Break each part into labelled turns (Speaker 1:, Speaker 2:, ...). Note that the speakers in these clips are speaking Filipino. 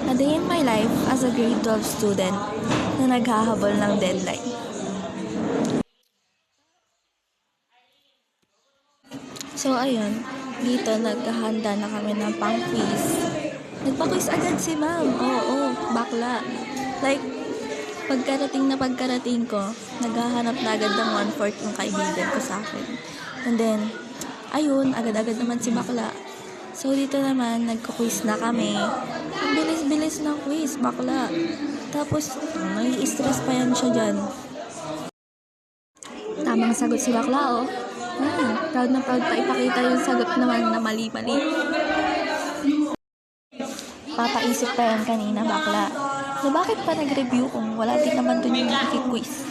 Speaker 1: A day in my life as a grade 12 student na naghahabol ng deadline. So ayun, dito naghahanda na kami ng pang-quiz. Nagpa-quiz agad si ma'am. Oo, bakla. Like, pagkarating ko, naghahanap na agad ng 1/4 yung kaibigan ko sa akin. And then, ayun, agad-agad naman si bakla. So, dito naman, nagko-quiz na kami. Ang bilis-bilis ng quiz, bakla. Tapos, nai-stress pa yan siya dyan. Tamang sagot si bakla, oh. Proud na proud pa ipakita yung sagot naman na mali-mali. Papaisip pa yan kanina, bakla. Na bakit pa nag-review kung wala din naman dun yung quiz?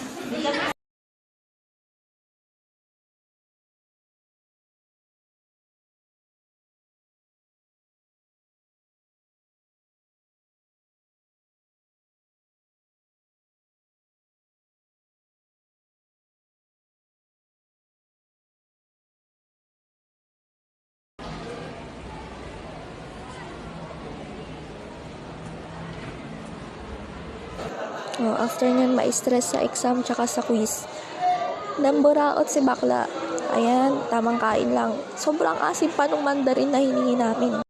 Speaker 1: Oh, after nyan, ma-stress sa exam tsaka sa quiz. Namburaot si bakla. Ayan, tamang kain lang. Sobrang asim pa nung mandarin na hiningi namin.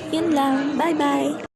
Speaker 1: Yun lang. Bye-bye!